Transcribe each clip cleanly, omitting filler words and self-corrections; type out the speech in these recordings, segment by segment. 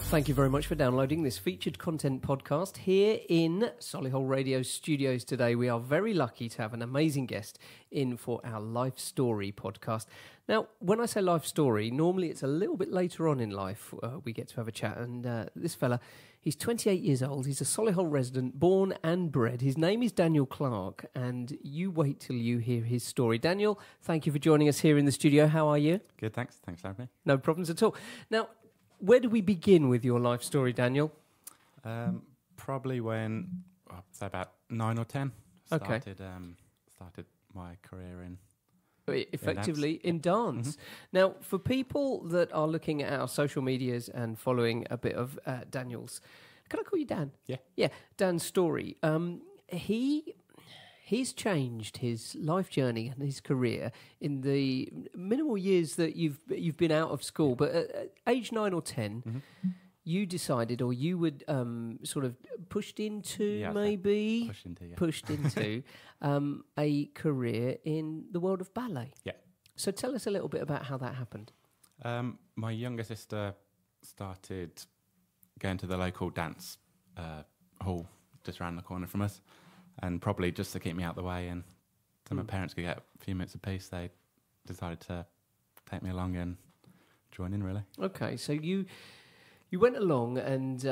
Thank you very much for downloading this featured content podcast here in Solihull Radio Studios today. We are very lucky to have an amazing guest in for our Life Story podcast. Now, when I say life story, normally it's a little bit later on in life we get to have a chat. And this fella, he's 28 years old. He's a Solihull resident, born and bred. His name is Daniel Clarke, and you wait till you hear his story. Daniel, thank you for joining us here in the studio. How are you? Good, thanks. Thanks for having me. No problems at all. Now, where do we begin with your life story, Daniel? Probably when, I'd say about 9 or 10. Okay. Started my career in... Effectively in dance. Mm-hmm. Now, for people that are looking at our social medias and following a bit of Daniel's, can I call you Dan? Yeah. Yeah, Dan's story. He's changed his life journey and his career in the minimal years that you've been out of school. But at age 9 or 10, Mm-hmm. you decided, or you would sort of pushed into a career in the world of ballet. Yeah. So tell us a little bit about how that happened. My younger sister started going to the local dance hall just around the corner from us, and probably just to keep me out the way and so my parents could get a few minutes apiece, they decided to take me along and join in, really. Okay, so you went along and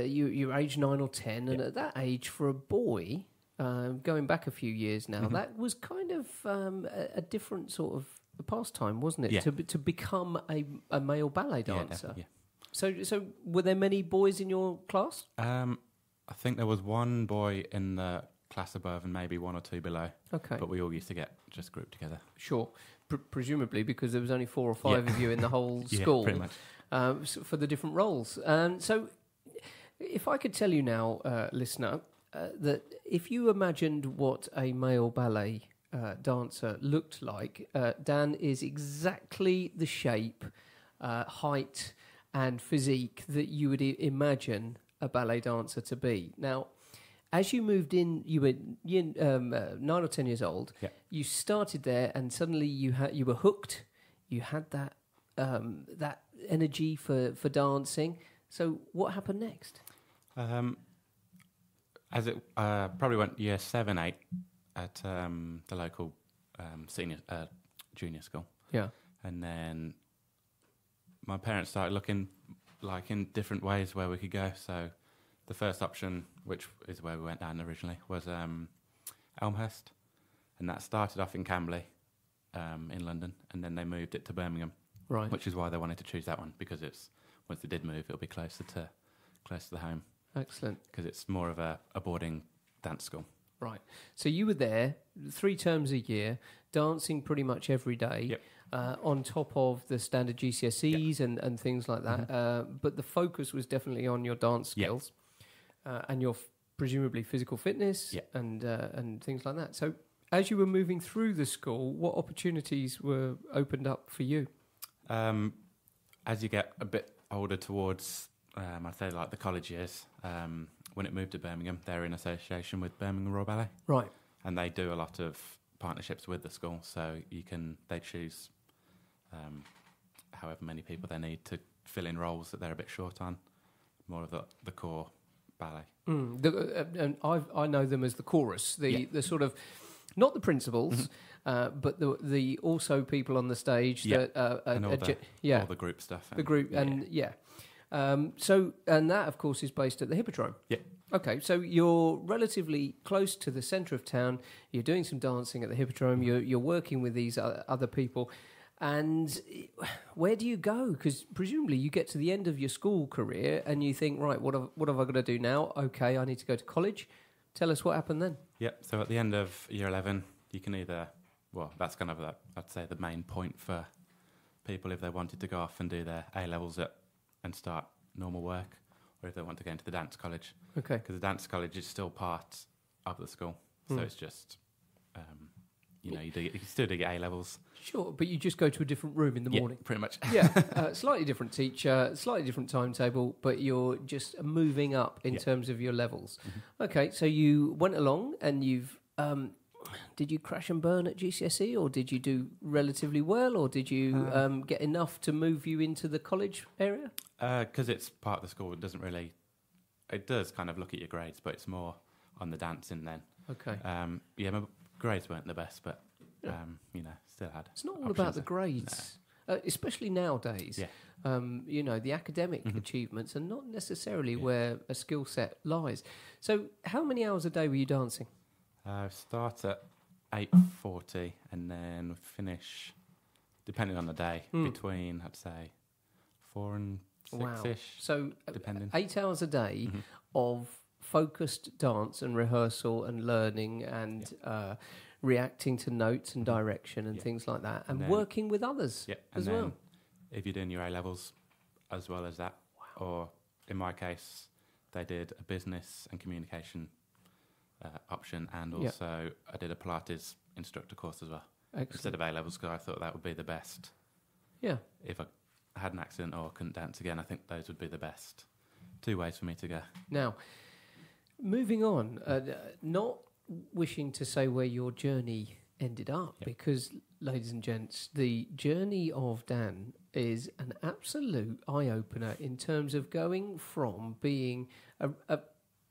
you were age 9 or 10, and at that age, for a boy, going back a few years now, that was kind of a different sort of pastime, wasn't it? Yeah. To become a male ballet dancer. Yeah. So were there many boys in your class? I think there was one boy in the class above and maybe 1 or 2 below. Okay. But we all used to get just grouped together. Sure. Presumably because there was only 4 or 5 of you in the whole school. Yeah, pretty much. For the different roles. So if I could tell you now, listener, that if you imagined what a male ballet dancer looked like, Dan is exactly the shape, height and physique that you would imagine a ballet dancer to be. Now, as you moved in, you were 9 or 10 years old. Yeah. You started there, and suddenly you were hooked. You had that energy for dancing. So what happened next? As it probably went year 7, 8 at the local junior school. Yeah, and then my parents started looking like in different ways where we could go. So the first option, which is where we went down originally, was Elmhurst, and that started off in Camberley, in London, and then they moved it to Birmingham, right? Which is why they wanted to choose that one, because it's once they did move, it'll be closer to the home. Excellent, because it's more of a boarding dance school. Right. So you were there 3 terms a year, dancing pretty much every day. Yep. On top of the standard GCSEs and things like that. But the focus was definitely on your dance skills and your presumably physical fitness and things like that. So as you were moving through the school, what opportunities were opened up for you? As you get a bit older towards, I'd say like the college years, when it moved to Birmingham, they're in association with Birmingham Royal Ballet. Right. And they do a lot of partnerships with the school, so they choose however many people they need to fill in roles that they're a bit short on, more of the core ballet. And I know them as the chorus, the sort of, not the principals, but the also people on the stage that and all the group stuff. The group so that of course is based at the Hippodrome. Yeah. Okay, so you're relatively close to the centre of town. You're doing some dancing at the Hippodrome. You're working with these other people. And where do you go? Because presumably you get to the end of your school career and you think, right, what have I got to do now? Okay, I need to go to college. Tell us what happened then. Yeah, so at the end of year 11, you can either, that's kind of, I'd say, the main point for people if they wanted to go off and do their A-levels and start normal work, or if they want to go into the dance college. Okay. Because the dance college is still part of the school, so it's just... you still do your A-levels. Sure, but you just go to a different room in the morning. Pretty much. Slightly different teacher, slightly different timetable, but you're just moving up in terms of your levels. Okay, so you went along and you've Did you crash and burn at GCSE, or did you do relatively well, or did you get enough to move you into the college area? Because it's part of the school, it does kind of look at your grades, but it's more on the dancing then. Okay. Yeah, my grades weren't the best, but still had. It's not all about the grades, especially nowadays. Yeah. The academic achievements are not necessarily where a skill set lies. So, how many hours a day were you dancing? Start at 8:40 and then finish, depending on the day, between, I'd say, 4 and 6-ish. Wow. So, depending. 8 hours a day of focused dance and rehearsal and learning and reacting to notes and direction and things like that, and then, working with others as then well. If you're doing your A-levels as well as that, or in my case, they did a business and communication option, and also I did a Pilates instructor course as well. Excellent. Instead of A-levels, because I thought that would be the best. Yeah. If I had an accident or couldn't dance again, I think those would be the best 2 ways for me to go. Now, moving on, not wishing to say where your journey ended up, because, ladies and gents, the journey of Dan is an absolute eye-opener in terms of going from being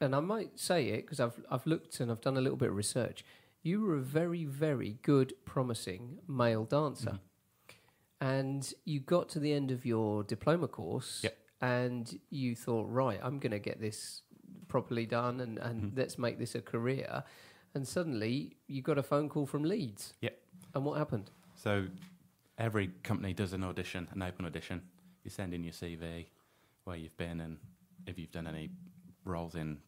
and I might say it because I've looked and I've done a little bit of research. You were a very, very good, promising male dancer. And you got to the end of your diploma course and you thought, right, I'm going to get this properly done and let's make this a career. And suddenly you got a phone call from Leeds. Yep. And what happened? So every company does an audition, an open audition. You send in your CV, where you've been, and if you've done any roles in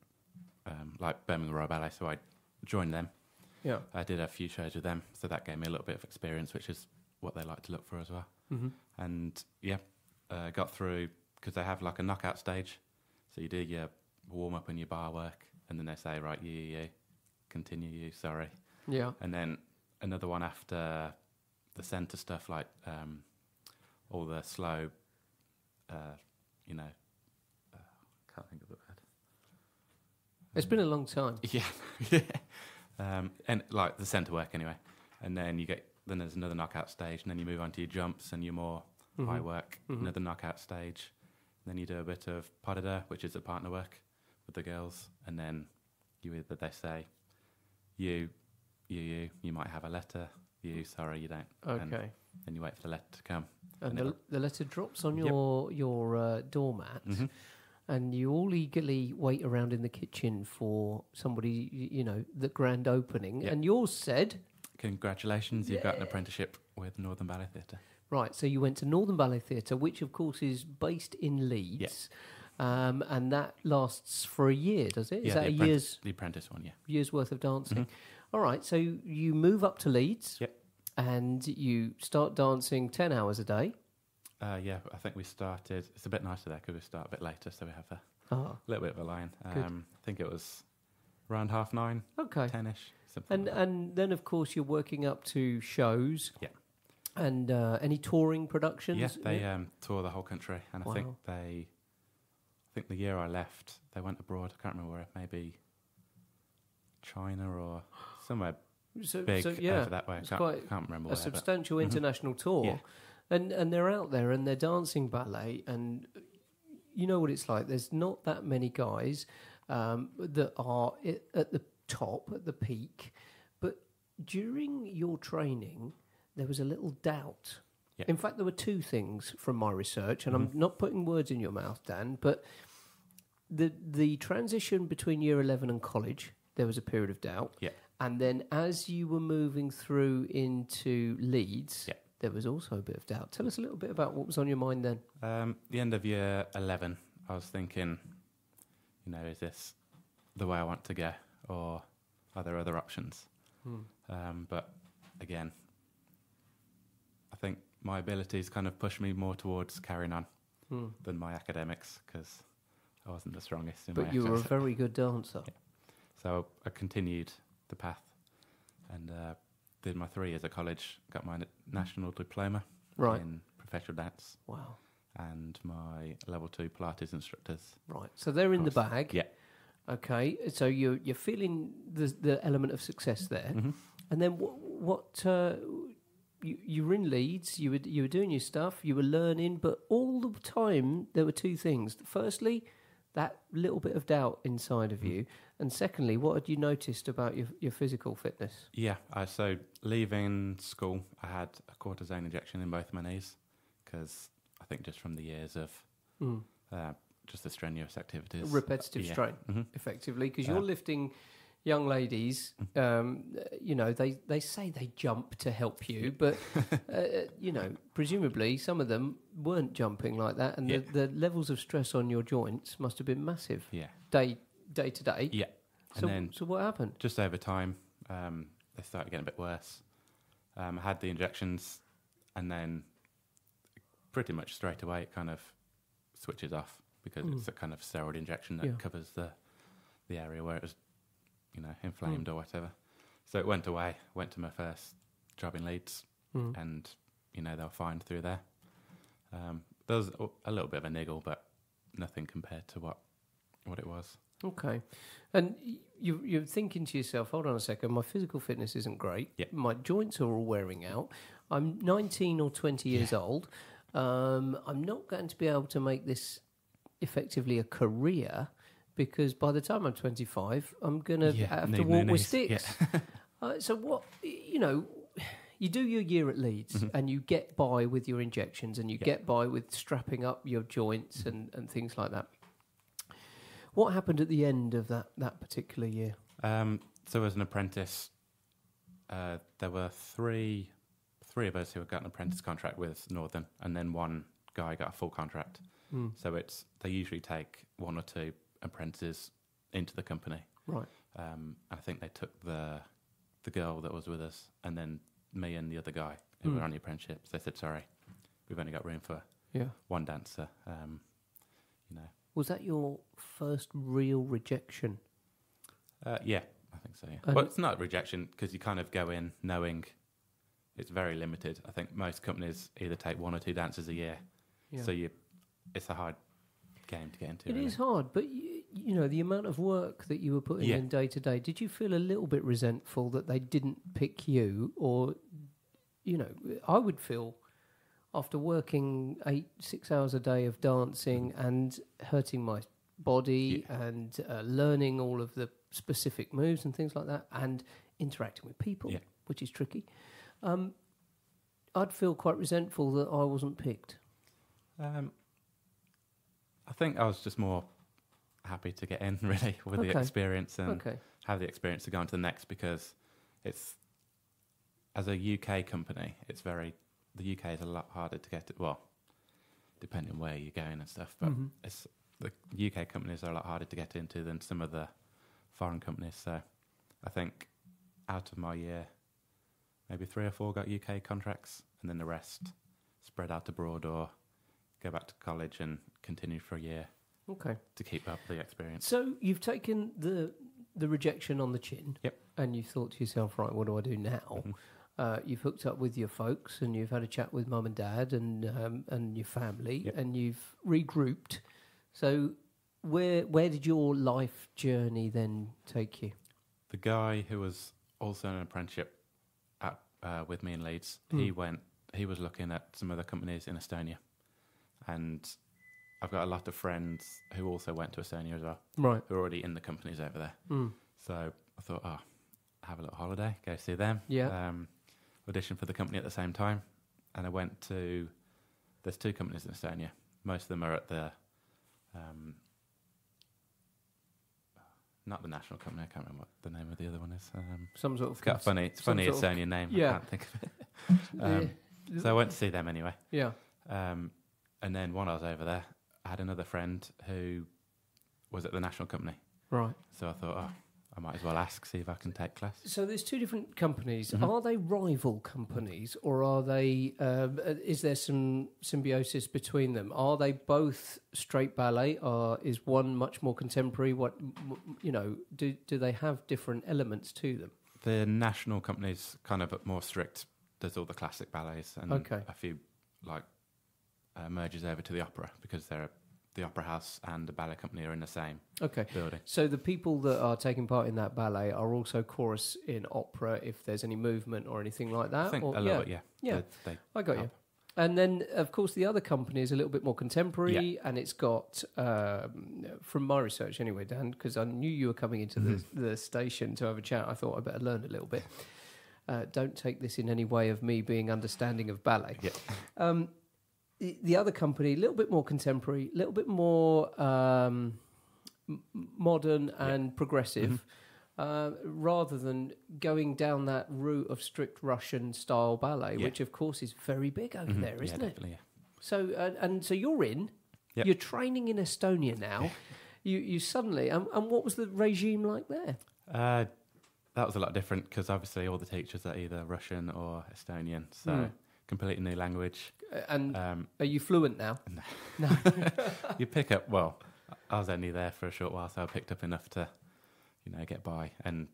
like Birmingham Royal Ballet, so I joined them. Yeah. I did a few shows with them, so that gave me a little bit of experience, which is what they like to look for as well. And got through, because they have like a knockout stage. So you do your warm-up and your bar work, and then they say, right, you, continue you, sorry. Yeah. And then another one after the centre stuff, like all the slow, can't think of the word. It's been a long time. Yeah. And like the centre work anyway. And then then there's another knockout stage, and then you move on to your jumps and your more high work, another knockout stage. Then you do a bit of pas de deux, which is the partner work with the girls. And then they say, you might have a letter, you, sorry, you don't. Okay. And then you wait for the letter to come. And the letter drops on your doormat, and you all eagerly wait around in the kitchen for somebody, the grand opening. And yours said... Congratulations, you've got an apprenticeship with Northern Ballet Theatre. Right, so you went to Northern Ballet Theatre, which of course is based in Leeds, and that lasts for a year, does it? Is that the apprentice one, year's worth of dancing? All right, so you move up to Leeds, and you start dancing 10 hours a day. I think we started, it's a bit nicer there because we start a bit later, so we have a little bit of a line. I think it was around 9:30, 10-ish. And then, of course, you're working up to shows. Yeah. And any touring productions? Yeah, they tour the whole country. And I think the year I left, they went abroad. I can't remember where, maybe China or somewhere big over that way. I can't remember where. A substantial international tour. Yeah. And they're out there and they're dancing ballet, and you know what it's like. There's not that many guys that are at the top, at the peak, but during your training there was a little doubt. In fact, there were two things from my research, and I'm not putting words in your mouth, Dan, but the transition between year 11 and college, there was a period of doubt, and then as you were moving through into Leeds, there was also a bit of doubt. Tell us a little bit about what was on your mind then. The end of year 11, I was thinking, is this the way I want to go, or are there other options? But again, I think my abilities kind of pushed me more towards carrying on than my academics, because I wasn't the strongest in my But you were a very good dancer. So I continued the path and did my 3 years at college, got my national diploma in professional dance. Wow. And my level 2 Pilates instructors. Right. So they're in the bag. Yeah. Okay. So you're feeling the element of success there. And then you were in Leeds, you were doing your stuff, you were learning, but all the time there were two things. Firstly, that little bit of doubt inside of you, and secondly, what had you noticed about your physical fitness? Yeah, so leaving school, I had a cortisone injection in both my knees because I think just from the years of just the strenuous activities. Repetitive strain, effectively, because you're lifting young ladies, they say they jump to help you, but, presumably some of them weren't jumping like that, and the levels of stress on your joints must have been massive. Yeah. Day to day. Yeah. So what happened? Just over time, they started getting a bit worse. I had the injections, and then pretty much straight away it kind of switches off because it's a kind of steroid injection that covers the area where it was inflamed or whatever. So it went away, went to my first job in Leeds, and, they were fine through there. There was a little bit of a niggle, but nothing compared to what it was. Okay. And you're thinking to yourself, hold on a second, my physical fitness isn't great. Yep. My joints are all wearing out. I'm 19 or 20 years old. I'm not going to be able to make this effectively a career, because by the time I'm 25, I'm going to have to walk with sticks. Yeah. So what, you do your year at Leeds and you get by with your injections and you get by with strapping up your joints and things like that. What happened at the end of that particular year? So as an apprentice, there were three of us who had got an apprentice contract with Northern, and then one guy got a full contract. So they usually take one or two apprentices into the company. Right. I think they took the girl that was with us, and then me and the other guy who were on the apprenticeship. They said, sorry, we've only got room for one dancer. Was that your first real rejection? Yeah, I think so, yeah. Well, it's not rejection because you kind of go in knowing it's very limited. I think most companies either take one or two dancers a year. Yeah. So it's a hard game to get into. It is hard, but the amount of work that you were putting in day to day, did you feel a little bit resentful that they didn't pick you? Or, I would feel after working 6 hours a day of dancing and hurting my body and learning all of the specific moves and things like that and interacting with people, which is tricky, I'd feel quite resentful that I wasn't picked. I think I was just more happy to get in, really, with the experience and have the experience to go on to the next, because it's, as a UK company, the UK is a lot harder to get to, well, depending on where you're going and stuff, but the UK companies are a lot harder to get into than some of the foreign companies. So I think out of my year, maybe 3 or 4 got UK contracts, and then the rest spread out abroad or go back to college and continue for a year to keep up the experience. So you've taken the rejection on the chin, and you've thought to yourself, right, what do I do now? You've hooked up with your folks, and you've had a chat with mum and dad and your family, and you've regrouped. So where did your life journey then take you? The guy who was also in an apprenticeship with me in Leeds, he was looking at some other companies in Estonia. And I've got a lot of friends who also went to Estonia as well, right? Who are already in the companies over there. So I thought, have a little holiday, go see them. Audition for the company at the same time, and I went to. There's 2 companies in Estonia. Most of them are at the, not the national company. I can't remember what the name of the other one is. Some sort of. It's got a funny Estonian name. I can't think of it. So I went to see them anyway. Yeah. And then when I was over there, I had another friend who was at the national company. Right. So I thought, I might as well ask, see if I can take class. So there's 2 different companies. Are they rival companies, or are they? Is there some symbiosis between them? Are they both straight ballet, or is one much more contemporary? Do they have different elements to them? The national company's kind of more strict. Does all the classic ballets and a few merges over to the opera because they're the opera house and the ballet company are in the same Okay. building. So the people that are taking part in that ballet are also chorus in opera if there's any movement or anything like that? I think or, a little bit, yeah. Yeah, They I got you. help. And then, of course, the other company is a little bit more contemporary, and it's got, from my research anyway, Dan, because I knew you were coming into the station to have a chat, I thought I'd better learn a little bit. Don't take this in any way of me being understanding of ballet. Yeah. The other company, a little bit more contemporary, a little bit more modern and progressive, rather than going down that route of strict Russian style ballet, which of course is very big over there, isn't it? Definitely, yeah. So so you're in. Yep. You're training in Estonia now. you suddenly and what was the regime like there? That was a lot different because obviously all the teachers are either Russian or Estonian, so completely new language. And are you fluent now? No. You pick up, well, I was only there for a short while, so I picked up enough to, get by. And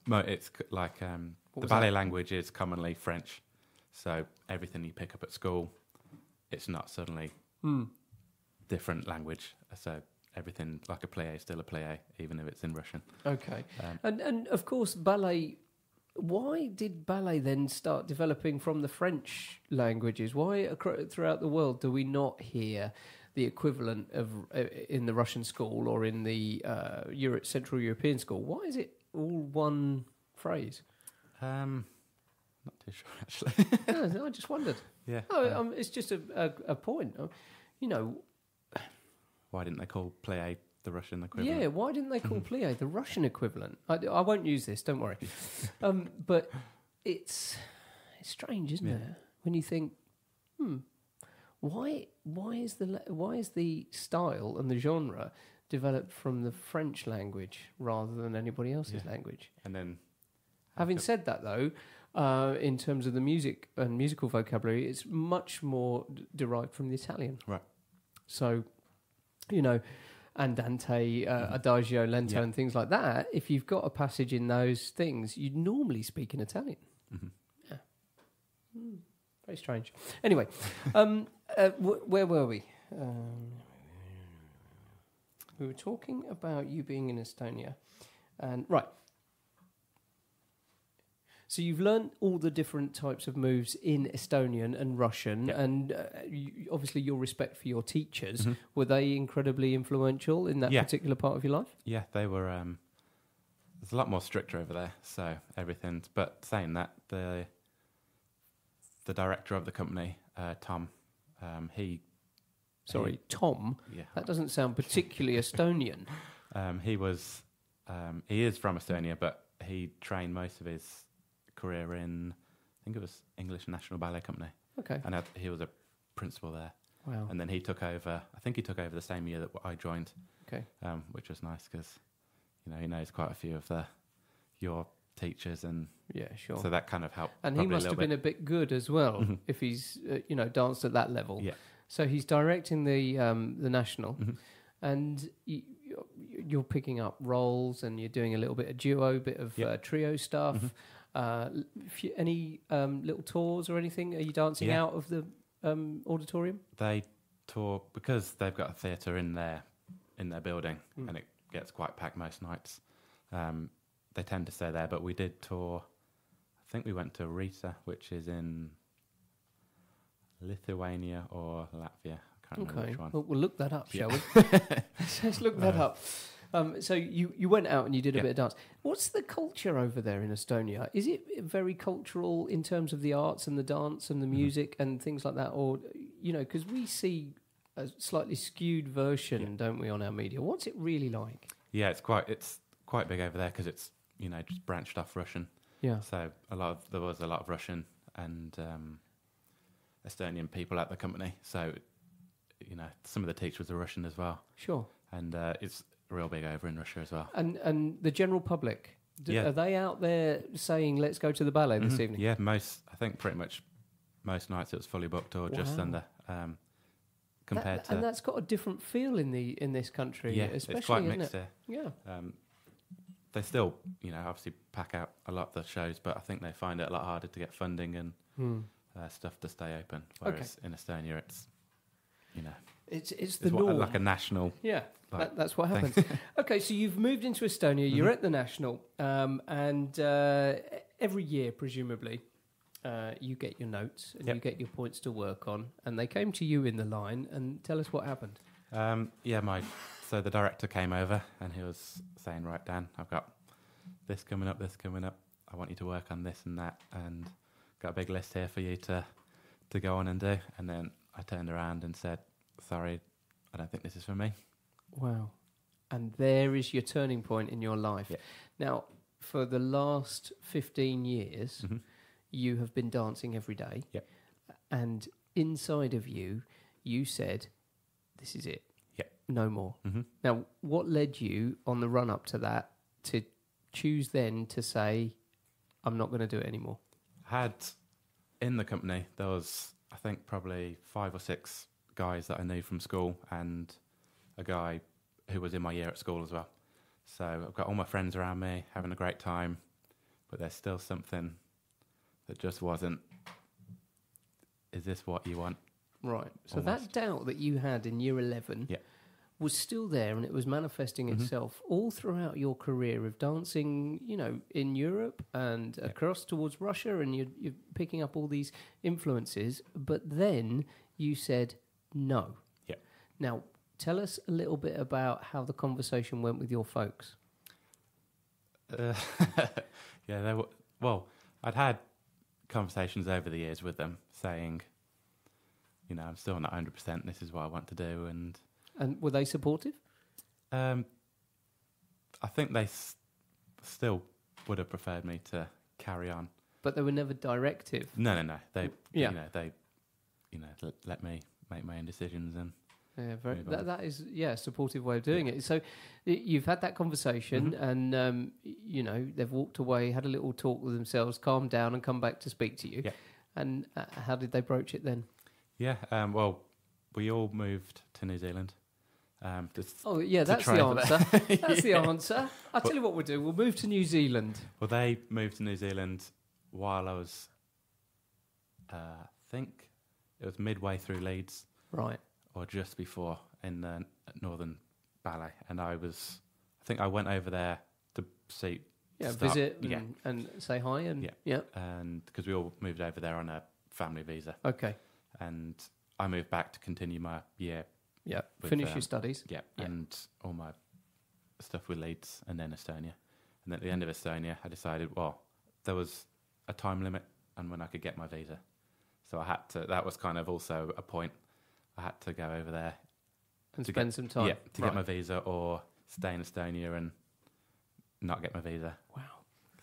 it's like the ballet language is commonly French, so everything you pick up at school, it's not suddenly different language. So everything like a plie is still a plie, even if it's in Russian. Okay. And of course, ballet. Why did ballet then start developing from the French languages? Why throughout the world do we not hear the equivalent of in the Russian school or in the Central European school? Why is it all one phrase? Not too sure, actually. No, I just wondered. Yeah. It's just a point. Why didn't they call plie the Russian equivalent? Yeah, why didn't they call plie the Russian equivalent? I won't use this, don't worry. But it's strange, isn't it? When you think, why is the style and the genre developed from the French language rather than anybody else's language? And then, having said that, though, in terms of the music and musical vocabulary, it's much more derived from the Italian. Right. So, andante, adagio, lento, and things like that. If you've got a passage in those things, you'd normally speak in Italian. Yeah. Very strange. Anyway, where were we? We were talking about you being in Estonia, and right. So you've learned all the different types of moves in Estonian and Russian, and obviously your respect for your teachers, were they incredibly influential in that particular part of your life? Yeah, they were. There's a lot more stricter over there, so everything. But saying that, the director of the company, Tom, Tom? Yeah. That doesn't sound particularly Estonian. He is from Estonia, but he trained most of his career in, I think it was English National Ballet Company. Okay. And he was a principal there. Wow. And then he took over, I think he took over the same year that I joined. Okay. Which was nice because, he knows quite a few of your teachers, and sure. so that kind of helped. And he must have been a bit good as well if he's danced at that level. Yeah. So he's directing the national, and you're picking up roles, and you're doing a little bit of duo, bit of trio stuff. Any little tours or anything? Are you dancing out of the auditorium? They tour because they've got a theatre in their building, and it gets quite packed most nights. They tend to stay there, but we did tour. I think we went to Riga, which is in Lithuania or Latvia. I can't remember which one. Well, we'll look that up, shall we? Let's look that up. So you went out and you did a bit of dance. What's the culture over there in Estonia? Is it very cultural in terms of the arts and the dance and the music and things like that? Or, because we see a slightly skewed version, don't we, on our media? What's it really like? Yeah, it's quite big over there because it's, just branched off Russian. Yeah. So there was a lot of Russian and Estonian people at the company. So, some of the teachers are Russian as well. Sure. And it's real big over in Russia as well. And the general public, are they out there saying, let's go to the ballet this evening? Yeah, I think pretty much most nights it was fully booked or just under. Compared to, and that's got a different feel in this country, especially, it's quite mixed there. Yeah. They still, obviously pack out a lot of the shows, but I think they find it a lot harder to get funding and stuff to stay open. Whereas in Estonia, it's, It's the norm. like a national. Yeah, like, that's what happens. Okay, so you've moved into Estonia. You're at the national, and every year, presumably, you get your notes and you get your points to work on, and they came to you in the line. And tell us what happened. So the director came over and he was saying, right, Dan, I've got this coming up. I want you to work on this and that, and got a big list here for you to go on and do. And then I turned around and said, sorry, I don't think this is for me. Wow. And there is your turning point in your life. Yeah. Now, for the last 15 years, you have been dancing every day. Yep. And inside of you, you said, this is it. Yep. No more. Mm-hmm. Now, what led you on the run up to that to choose then to say, I'm not going to do it anymore? In the company, there was, I think, probably 5 or 6 guys that I knew from school and a guy who was in my year at school as well. So I've got all my friends around me, having a great time, but there's still something that just wasn't, is this what you want? Right. So Almost. that doubt that you had in year 11 was still there, and it was manifesting itself all throughout your career of dancing, in Europe and across towards Russia, and you're picking up all these influences. But then you said no. Yeah. Now, tell us a little bit about how the conversation went with your folks. I'd had conversations over the years with them saying, I'm still not 100%, this is what I want to do. And were they supportive? I think they still would have preferred me to carry on. But they were never directive? No. They, let me make my own decisions and... Yeah, that is a supportive way of doing it. So you've had that conversation, and they've walked away, had a little talk with themselves, calmed down, and come back to speak to you. Yeah. And how did they broach it then? Yeah, we all moved to New Zealand. That's the answer. That's the answer. I'll tell you what we'll do. We'll move to New Zealand. Well, they moved to New Zealand while I was, I think it was midway through Leeds. Right. Or just before in the Northern Ballet. And I think I went over there to see... visit and say hi. And and because we all moved over there on a family visa. Okay. And I moved back to continue my year. Yeah, finish your studies. Yeah, and all my stuff with Leeds and then Estonia. And at the end of Estonia, I decided, there was a time limit on when I could get my visa. So I had to, that was kind of also a point. I had to go over there. And spend some time. Yeah, to get my visa or stay in Estonia and not get my visa. Wow.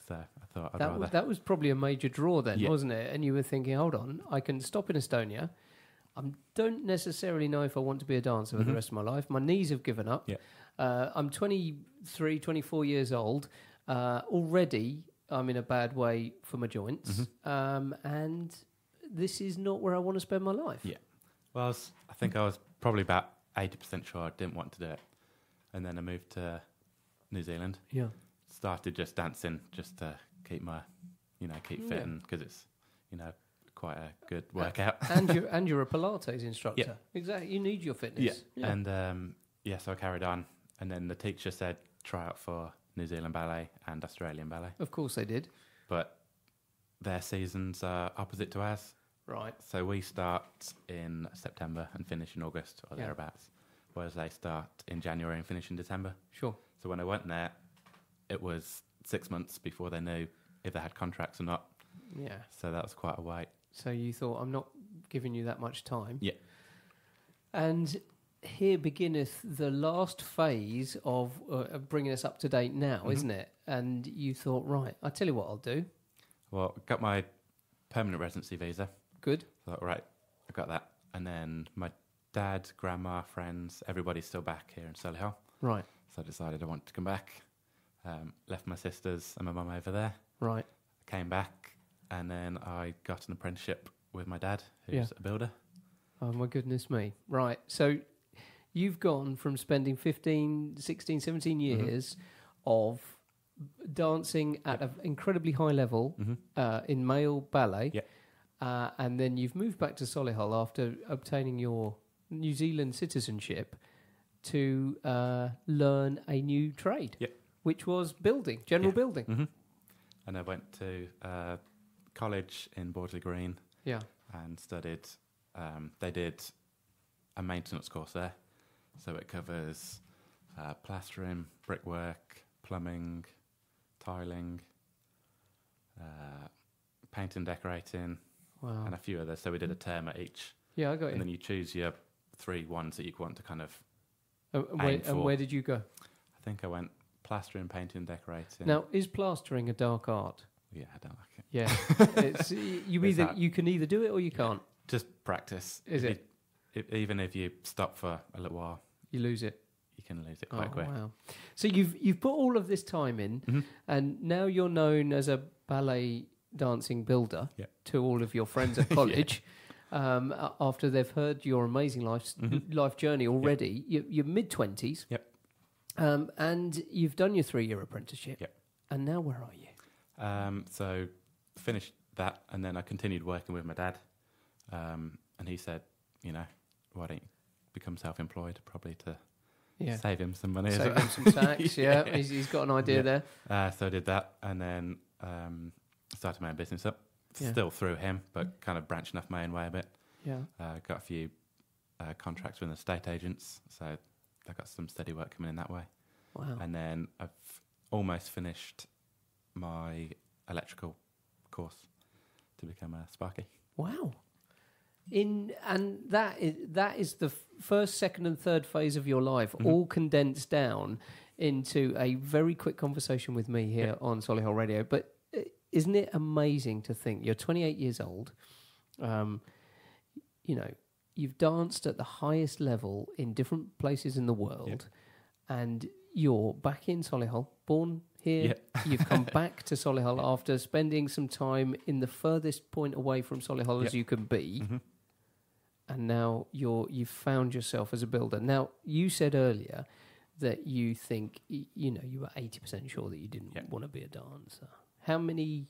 So I thought that was probably a major draw then, wasn't it? And you were thinking, hold on, I can stop in Estonia. I don't necessarily know if I want to be a dancer for the rest of my life. My knees have given up. Yeah. I'm 23, 24 years old. Already, I'm in a bad way for my joints. And this is not where I want to spend my life. Yeah. Well, I think I was probably about 80% sure I didn't want to do it. And then I moved to New Zealand. Yeah. Started just dancing just to keep my, keep fit, and because it's, quite a good workout. and you're a Pilates instructor. Yeah. Exactly. You need your fitness. Yeah. And so I carried on. And then the teacher said, try out for New Zealand Ballet and Australian Ballet. Of course they did. But their seasons are opposite to ours. Right. So we start in September and finish in August or thereabouts, whereas they start in January and finish in December. Sure. So when I went there, it was 6 months before they knew if they had contracts or not. Yeah. So that was quite a wait. So you thought, I'm not giving you that much time. Yeah. And here beginneth the last phase of bringing us up to date now, isn't it? And you thought, right, I'll tell you what I'll do. Well, got my permanent residency visa. Good. Thought, right, I got that. And then my dad, grandma, friends, everybody's still back here in Solihull. Right. So I decided I wanted to come back. Left my sisters and my mum over there. Right. Came back, and then I got an apprenticeship with my dad, who's a builder. Oh, my goodness me. Right. So you've gone from spending 15, 16, 17 years of dancing at an incredibly high level in male ballet. Yeah. And then you've moved back to Solihull after obtaining your New Zealand citizenship to learn a new trade, which was building, general building. Mm-hmm. And I went to college in Bordesley Green and studied. They did a maintenance course there, so it covers plastering, brickwork, plumbing, tiling, painting, decorating, and a few others. So we did a term at each. Yeah, I got you. And then you choose your 3 ones that you want to kind of and where did you go? I think I went plastering, painting, decorating. Now, is plastering a dark art? Yeah, I don't like it. Yeah, it's you can either do it or you can't. Just practice. Is it? Even if you stop for a little while, you lose it. You can lose it quite quick. Wow! So you've put all of this time in, and now you're known as a ballet dancing builder to all of your friends at college. After they've heard your amazing life journey already, you're mid-20s. Yep. And you've done your 3-year apprenticeship. Yep. And now where are you? So finished that, and then I continued working with my dad. And he said, why don't you become self-employed, probably to save him some money. Save him some tax, He's got an idea there. So I did that, and then started my own business up. Still through him, but kind of branching off my own way a bit. Yeah. Got a few contracts with estate agents, so I got some steady work coming in that way. Wow. And then I've almost finished my electrical course to become a sparky. Wow. And that is the first, second and third phase of your life, all condensed down into a very quick conversation with me here on Solihull Radio. But isn't it amazing to think you're 28 years old, you've danced at the highest level in different places in the world, and you're back in Solihull, born here. You've come back to Solihull after spending some time in the furthest point away from Solihull as you can be, and now you've found yourself as a builder. Now, you said earlier that you think, you were 80% sure that you didn't want to be a dancer. How many,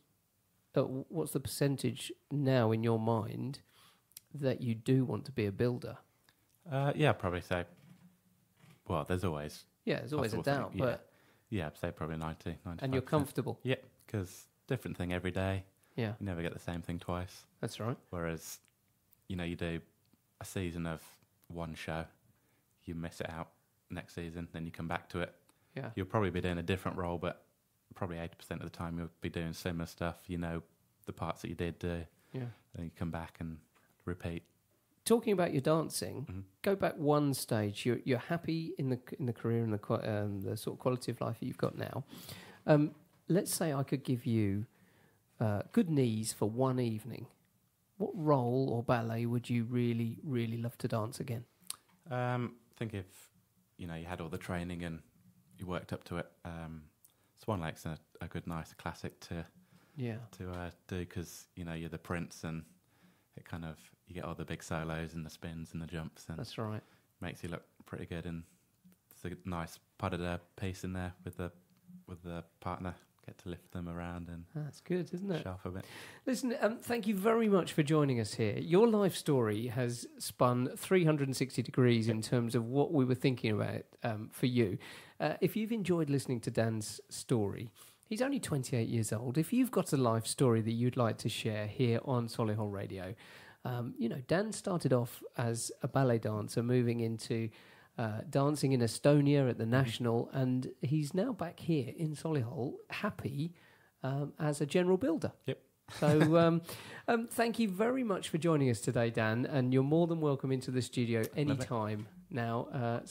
what's the percentage now in your mind that you do want to be a builder? I'd probably say, well, there's always... Yeah, there's always a doubt, but... Yeah, I'd say probably 90, 95%. And you're comfortable? Yeah, because different thing every day. Yeah. You never get the same thing twice. That's right. Whereas, you do a season of one show, you miss it out next season, then you come back to it. Yeah. You'll probably be doing a different role, but probably 80% of the time you'll be doing similar stuff. The parts that you did do. Yeah. Then you come back and repeat. Talking about your dancing, go back one stage. You're happy in the career and the sort of quality of life that you've got now. Let's say I could give you good knees for one evening. What role or ballet would you really, really love to dance again? I think if you had all the training and you worked up to it. Swan Lake's a good, nice classic to do because you're the prince and it kind of you get all the big solos and the spins and the jumps and that's right. Makes you look pretty good and it's a nice part of the piece in there with the partner. Get to lift them around and that's good, isn't it? Sharp a bit. Listen, thank you very much for joining us here. Your life story has spun 360 degrees in terms of what we were thinking about for you. If you've enjoyed listening to Dan's story, he's only 28 years old. If you've got a life story that you'd like to share here on Solihull Radio, Dan started off as a ballet dancer, moving into dancing in Estonia at the National, and he's now back here in Solihull, happy as a general builder. Yep. So thank you very much for joining us today, Dan, and you're more than welcome into the studio anytime now.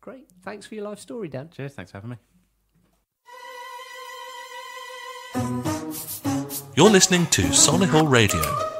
Great. Thanks for your life story, Dan. Cheers, thanks for having me. You're listening to Solihull Radio.